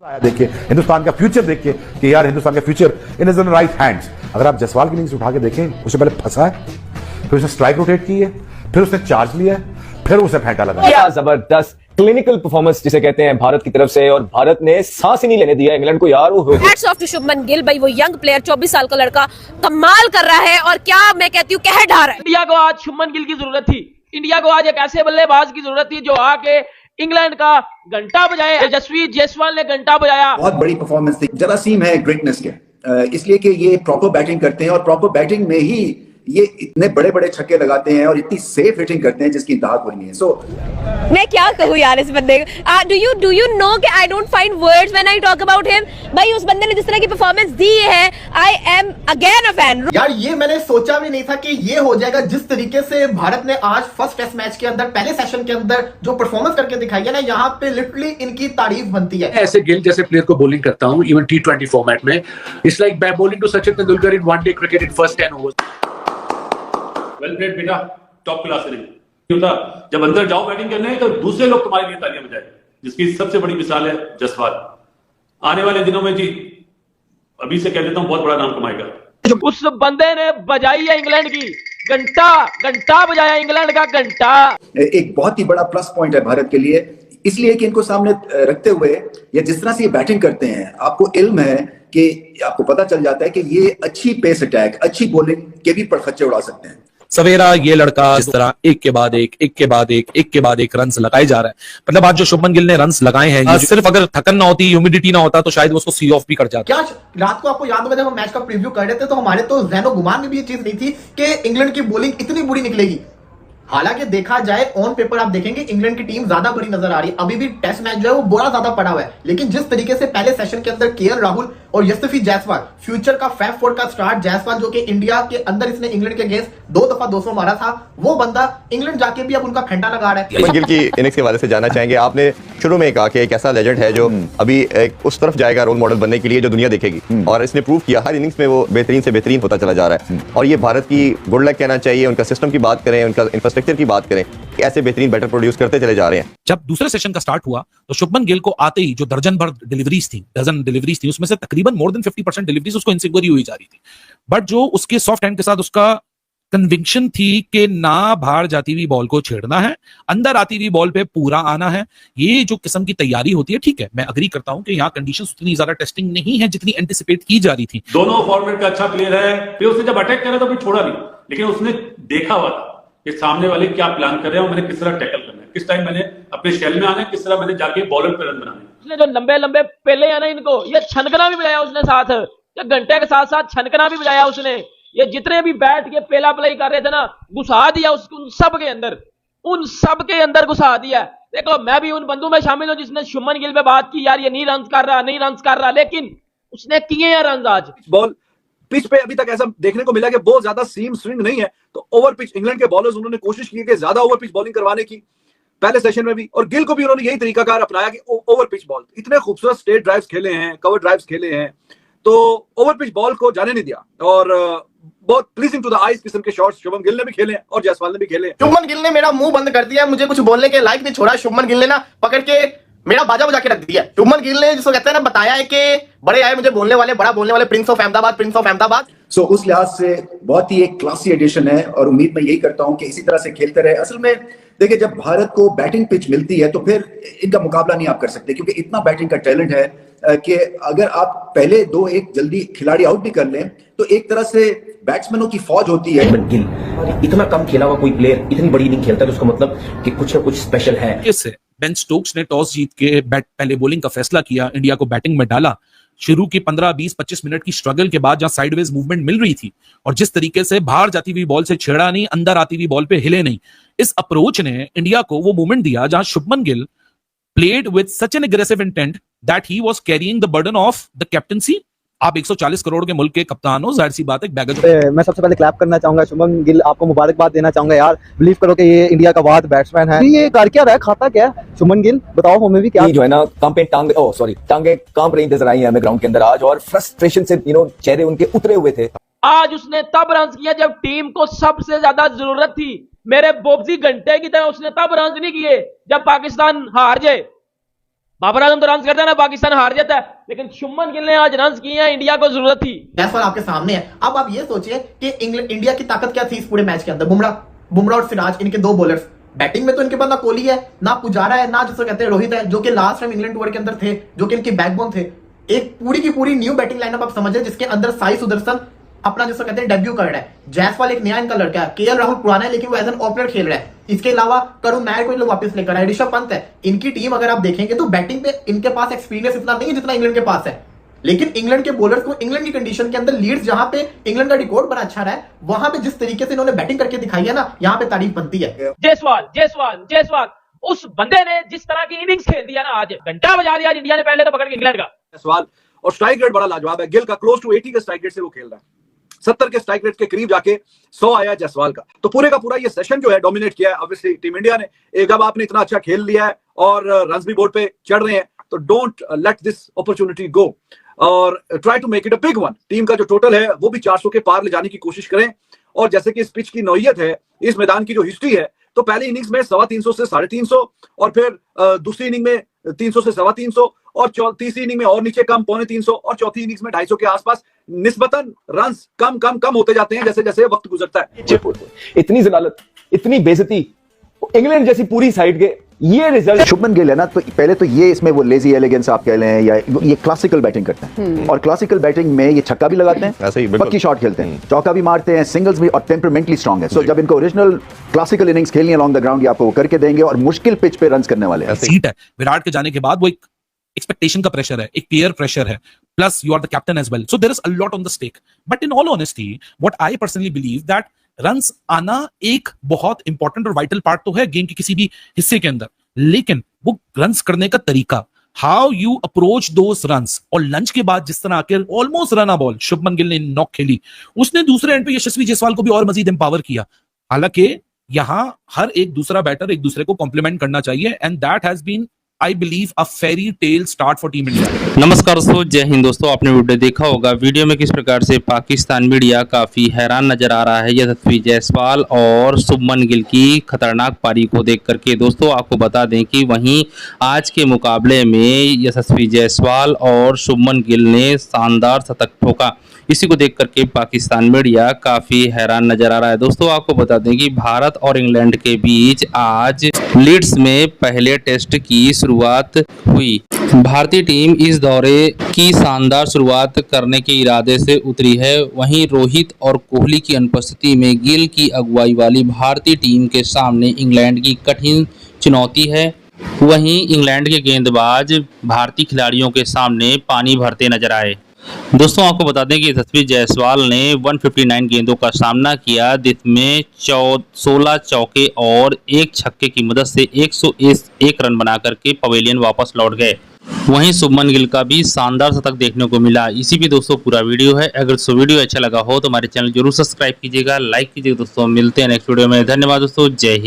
आया देखिए हिंदुस्तान का फ्यूचर देख के कि यार हिंदुस्तान का future in is in right hands. अगर आप जसवाल की इनिंग्स उठा के देखें, उससे पहले फंसा है, फिर उसने स्ट्राइक रोटेट की है, फिर उसने चार्ज लिया है, फिर उसने फेंटा लगाया। क्या जबरदस्त क्लिनिकल परफॉर्मेंस जिसे कहते हैं भारत की तरफ से, और भारत ने सांस ही नहीं लेने दिया इंग्लैंड को यार। वो hats off to Shubman Gill भाई, वो यंग प्लेयर 24 साल का लड़का कमाल कर रहा है और क्या मैं कहती हूँ कह ढा रहा है। इंडिया को आज शुभमन गिल की जरूरत थी, इंडिया को आज एक ऐसे बल्लेबाज की जरूरत थी जो आके इंग्लैंड का घंटा बजाए। यशस्वी जायसवाल ने घंटा बजाया। बहुत बड़ी परफॉर्मेंस थी। जरासीम है ग्रेटनेस के, इसलिए कि ये प्रॉपर बैटिंग करते हैं और प्रॉपर बैटिंग में ही ये इतने बड़े बड़े छक्के लगाते हैं और इतनी सेफ हिटिंग करते हैं जिसकी इंतहा कोई नहीं है। सो मैं क्या कहूँ यार इस बंदे को। डू यू नो कि I don't find words when I talk about him. भाई उस बंदे ने जिस तरह की परफॉर्मेंस दी है, I am again a fan. यार ये मैंने सोचा भी नहीं था कि ये हो जाएगा। जिस तरीके से भारत ने आज फर्स्ट टेस्ट मैच के अंदर पहले सेशन के अंदर जो परफॉर्मेंस करके दिखाई है ना, यहाँ पे लिटरली इनकी तारीफ बनती है। ऐसे गिल जैसे प्लेयर को बॉलिंग करता हूँ इवन T20 फॉर्मेट में, it's like bowling to Sachin Tendulkar in one day cricket in first 10 overs. Well played बेटा, टॉप क्लास इनिंग। क्यों था जब अंदर जाओ बैटिंग करने तो दूसरे लोग तुम्हारे लिए तालियां बजाए, जिसकी सबसे बड़ी मिसाल है जसवाल। आने वाले दिनों में जी अभी से कह देता हूं बहुत बड़ा नाम कमाएगा। उस बंदे ने बजाई है इंग्लैंड की घंटा, घंटा बजाया इंग्लैंड का घंटा। एक बहुत ही बड़ा प्लस पॉइंट है भारत के लिए, इसलिए कि इनको सामने रखते हुए या जिस तरह से ये बैटिंग करते हैं, आपको इल्म है कि आपको पता चल जाता है कि ये अच्छी पेस अटैक, अच्छी बॉलिंग के भी पड़फच्चे उड़ा सकते हैं। सवेरा ये लड़का इस तरह एक के बाद एक रन्स लगाए जा रहा है। मतलब आज जो शुभमन गिल ने रन्स लगाए हैं, सिर्फ अगर थकन ना होती, ह्यूमिडिटी ना होता तो शायद वो उसको सी ऑफ भी कर जाता। क्या रात को आपको याद होगा जब हम मैच का प्रीव्यू कर रहे थे तो हमारे तो ज़हनो गुमान में भी ये चीज नहीं थी कि इंग्लैंड की बॉलिंग इतनी बुरी निकलेगी। हालांकि देखा जाए ऑन पेपर आप देखेंगे इंग्लैंड की टीम ज्यादा बड़ी नजर आ रही है। अभी भी टेस्ट मैच जो है वो बड़ा ज्यादा पड़ा हुआ है, लेकिन जिस तरीके से पहले सेशन के अंदर केएल राहुल और यशस्वी जायसवाल, फ्यूचर का फैब फोर का स्टार्ट जायसवाल, जो कि इंडिया के अंदर इसने इंग्लैंड के अगेंस्ट 2 दफा 200 मारा था, वो बंदा इंग्लैंड जाके भी अब उनका घंटा लगा रहा है। गिल की इनिंग्स के हवाले से जानना चाहेंगे। आपने शुरू में कहा कि एक ऐसा लेजेंड है जो अभी एक उस तरफ जाएगा रोल मॉडल बनने के लिए जो दुनिया देखेगी, और इसने प्रूव किया हर इनिंग्स में वो बेहतरीन से बेहतरीन होता चला जा रहा है। और ये भारत की गुड लक कहना चाहिए। उनका सिस्टम की बात करें, उनका इंफ्रास्ट्रक्चर की बात करें, ऐसे बेहतरीन बैटर प्रोड्यूस करते चले जा रहे हैं। जब दूसरे सेशन का स्टार्ट हुआ तो शुभमन गिल को आते ही जो डजन डिलीवरीज थी, उसमें से तकरीबन मोर देन 50% डिलीवरीज उसको इनसिक्योर हुई जा रही थी। बट जो उसके सॉफ्ट हैंड के साथ उसका कन्विक्शन थी कि ना बाहर जाती हुई बॉल को छेड़ना है, अंदर आती हुई बॉल पे पूरा आना है, ये जो किस्म की तैयारी होती है, ठीक है मैं अग्री करता हूं कि यहाँ कंडीशंस उतनी ज्यादा टेस्टिंग नहीं है जितनी एंटिसिपेट की जा रही थी। दोनों फॉर्मेट का अच्छा प्लेयर है, फिर उसने जब अटैक करा तो फिर छोड़ा नहीं, लेकिन उसने देखा हुआ था कि सामने वाले क्या प्लान कर रहे हैं और मैंने किस तरह टैकल करना है, किस टाइम मैंने अपने शेल में आना है, किस तरह मैंने जाके बॉलर पे रन बनाने। उसने जो लंबे लंबे पहले है ना, इनको ये छनकना भी बजाया उसने साथ, ये घंटे के साथ साथ छनकना भी बजाया उसने। ये जितने भी बैठ के पहला प्ले कर रहे थे ना, घुसा दिया उसको उन सब के अंदर घुसा दिया। देखो मैं भी उन बंदों में शामिल हूं जिसने शुभमन गिल पे बात की, यार ये नहीं रन कर रहा, लेकिन उसने किए हैं रन आज। बॉल पिच पे अभी तक ऐसा देखने को मिला कि बहुत ज्यादा सीम स्विंग नहीं है, तो ओवर पिच इंग्लैंड के बॉलर्स उन्होंने कोशिश की कि ज्यादा ओवर पिच बॉलिंग करवाने की पहले सेशन में भी, और गिल को भी उन्होंने यही तरीकाकार अपनाया कि ओवर पिच बॉल। इतने खूबसूरत स्ट्रेट ड्राइव्स खेले हैं, कवर ड्राइव्स खेले हैं, तो ओवर पिच बॉल को जाने नहीं दिया, और बहुत प्लीजिंग टू द आईज किस्म के शॉट्स शुभमन गिल ने भी खेले और जायसवाल ने भी खेले। शुभमन गिल ने मेरा मुंह बंद कर दिया, मुझे कुछ बोलने के लायक नहीं छोड़ा। शुभमन गिल ने ना पकड़ के मेरा बाजा बजा के रख दिया। शुभमन गिल ने जिसको कहते हैं ना, बताया है कि बड़े आए मुझे बोलने वाले, बड़ा बोलने वाले, प्रिंस ऑफ अहमदाबाद। सो उस लिहाज से बहुत ही एक क्लासी एडिशन है, और उम्मीद मैं यही करता हूं कि इसी तरह से खेलते रहे। असल में देखिए, जब भारत को बैटिंग पिच मिलती है तो फिर इनका मुकाबला नहीं आप कर सकते, क्योंकि इतना बैटिंग का टैलेंट है कि अगर आप पहले 2-1 जल्दी खिलाड़ी आउट भी कर लें तो एक तरह से बैट्समैनों की फौज होती है। गिल इतना कम खेला हुआ कोई प्लेयर इतनी बड़ी नहीं खेलता, तो उसका मतलब कि कुछ ना कुछ स्पेशल है। इससे बेन स्टोक्स ने टॉस जीत के पहले बॉलिंग का फैसला किया, इंडिया को बैटिंग में डाला। शुरू की 15, 20, 25 मिनट की स्ट्रगल के बाद जहां साइडवेज मूवमेंट मिल रही थी और जिस तरीके से बाहर जाती हुई बॉल से छेड़ा नहीं, अंदर आती हुई बॉल पे हिले नहीं, इस अप्रोच ने इंडिया को वो मूवमेंट दिया जहां Shubman Gill played with such an aggressive intent that he was carrying the burden of the captaincy। आप 140 करोड़ के मुल्क के कप्तान हो, जाहिर सी बात है बैगेज। मैं सबसे पहले क्लैप करना चाहूंगा शुभमन गिल, आपको मुबारकबाद देना चाहूंगा यार। बिलीव करो कि ये इंडिया का वाद बैट्समैन है। ये कर क्या रहा है, खाता क्या है शुभमन गिल, बताओ हमें भी। क्या जो है ना टांगे कांप रही नजर आई है हमें ग्राउंड के अंदर आज, और फ्रस्ट्रेशन से चेहरे उनके उतरे हुए थे। आज उसने तब रन किया जब टीम को सबसे ज्यादा जरूरत थी। मेरे बोबसी घंटे की तरह उसने तब रन नहीं किए जब पाकिस्तान हार जाए। बाबर आजम तो रन करता है ना, पाकिस्तान हार जाता है, लेकिन शुभमन गिल ने आज रन किए हैं, इंडिया को जरूरत थी। जायसवाल आपके सामने है। अब आप ये सोचिए कि इंडिया की ताकत क्या थी इस पूरे मैच के अंदर। बुमराह और सिराज, इनके दो बॉलर्स। बैटिंग में तो इनके पास ना कोहली है, ना पुजारा है, ना जिसको कहते हैं रोहित है, जो कि लास्ट टाइम इंग्लैंड टूर के अंदर थे, जो कि इनकी बैकबोन थे। एक पूरी की पूरी न्यू बैटिंग लाइनअप आप समझ रहे, जिसके अंदर साई सुदर्शन अपना जिसको कहते हैं डेब्यू कर रहा है। जायसवाल एक नया इनका लड़का है। केएल राहुल पुराना है, लेकिन वो एज एन ओपनर खेल रहा है। इसके अलावा करुण नायर को लोग वापस लेकर आए, ऋषभ पंत है। इनकी टीम अगर आप देखेंगे तो बैटिंग पे इनके पास एक्सपीरियंस इतना नहीं है जितना इंग्लैंड के पास है, लेकिन इंग्लैंड के बॉलर्स को इंग्लैंड की कंडीशन के अंदर लीड्स, जहां पे इंग्लैंड का रिकॉर्ड बड़ा अच्छा रहा है, वहां पे जिस तरीके से इन्होंने बैटिंग करके दिखाई है ना, यहाँ पे तारीफ बनती है। जायसवाल उस बंदे ने जिस तरह की इनिंग्स खेल दिया ना, आज घंटा बजा दिया आज इंडिया ने पहले तो पकड़ के इंग्लैंड का। जायसवाल और स्ट्राइक रेट बड़ा लाजवाब है। गिल का क्लोज टू 80 के स्ट्राइक रेट से वो खेल रहा है, 70 के स्ट्राइक रेट के करीब जाके 100 आया जायसवाल का। तो पूरे का पूरा ये सेशन जो है डोमिनेट किया है ऑब्वियसली टीम इंडिया ने। एक अब आपने इतना अच्छा खेल लिया है और रन्स भी बोर्ड पे चढ़ रहे हैं, तो don't let this opportunity go और try to make it a big one. Team का जो टोटल है वो भी 400 के पार ले जाने की कोशिश करें। और जैसे कि इस पिच की नौयत है, इस मैदान की जो हिस्ट्री है, तो पहली इनिंग्स में 350 से 350 और फिर दूसरी इनिंग में 300 से 350 और तीसरी इनिंग में और नीचे कम 350 और चौथी इनिंग्स में 250 के आसपास निस्बतन रन्स कम होते जाते हैं जैसे जैसे वक्त गुजरता है। इतनी जलालत, इतनी बेइज्जती इंग्लैंड जैसी पूरी साइड के, ये रिजल्ट। शुभमन गिल है ना, तो पहले तो ये इसमें वो लेजी एलिगेंस आप कह लें या ये क्लासिकल बैटिंग करते हैं, और क्लासिकल बैटिंग में ये छक्का भी लगाते हैं, ऐसे ही पक्की शॉट खेलते हैं, चौका भी मारते हैं, सिंगल्स भी, और टेम्परामेंटली स्ट्रांग है। सो जब इनको ओरिजिनल क्लासिकल इनिंग्स खेलनी है अलॉन्ग द ग्राउंड, ये आपको करके देंगे और मुश्किल पिच पे रन्स करने वाले हैं। सीट है विराट के जाने के बाद, वो एक एक्सपेक्टेशन का प्रेशर है, एक पीयर प्रेशर है, plus you are the captain as well, so there is a lot on the stake. But in all honesty what I personally believe that runs आना एक बहुत इंपॉर्टेंट और वाइटल पार्ट तो है game के किसी भी हिस्से के अंदर, लेकिन वो रन्स करने का तरीका, how you approach those runs, और लंच के बाद जिस तरह आके almost run a ball Shubman Gill ने नॉक खेली, उसने दूसरे एंड पे यशस्वी जायसवाल को भी और मजीद एम्पावर किया। हालांकि यहां हर एक दूसरा बैटर एक दूसरे को कॉम्प्लीमेंट करना चाहिए, and that has been I believe a fairy tale start for team India. नमस्कार दोस्तों, जय हिंद दोस्तों। आपने वीडियो देखा होगा, वीडियो में किस प्रकार से पाकिस्तान मीडिया काफी हैरान नजर आ रहा है यशस्वी जायसवाल और शुभमन गिल की खतरनाक पारी को देख करके। दोस्तों आपको बता दें कि वहीं आज के मुकाबले में यशस्वी जायसवाल और शुभमन गिल ने शानदार शतक ठोका। इसी को देख करके पाकिस्तान मीडिया काफी हैरान नजर आ रहा है। दोस्तों आपको बता दें कि भारत और इंग्लैंड के बीच आज लीड्स में पहले टेस्ट की शुरुआत हुई। भारतीय टीम इस दौरे की शानदार शुरुआत करने के इरादे से उतरी है। वहीं रोहित और कोहली की अनुपस्थिति में गिल की अगुवाई वाली भारतीय टीम के सामने इंग्लैंड की कठिन चुनौती है। वहीं इंग्लैंड के गेंदबाज भारतीय खिलाड़ियों के सामने पानी भरते नजर आए। दोस्तों आपको बता दें कि यशस्वी जायसवाल ने 159 गेंदों का सामना किया, जिसमें 16 चौके और एक छक्के की मदद से 101 रन बना करके पवेलियन वापस लौट गए। वहीं शुभमन गिल का भी शानदार शतक देखने को मिला। इसी भी दोस्तों पूरा वीडियो है। अगर वीडियो अच्छा लगा हो तो हमारे चैनल जरूर सब्सक्राइब कीजिएगा, लाइक कीजिएगा। दोस्तों मिलते हैं नेक्स्ट वीडियो में। धन्यवाद दोस्तों, जय हिंद।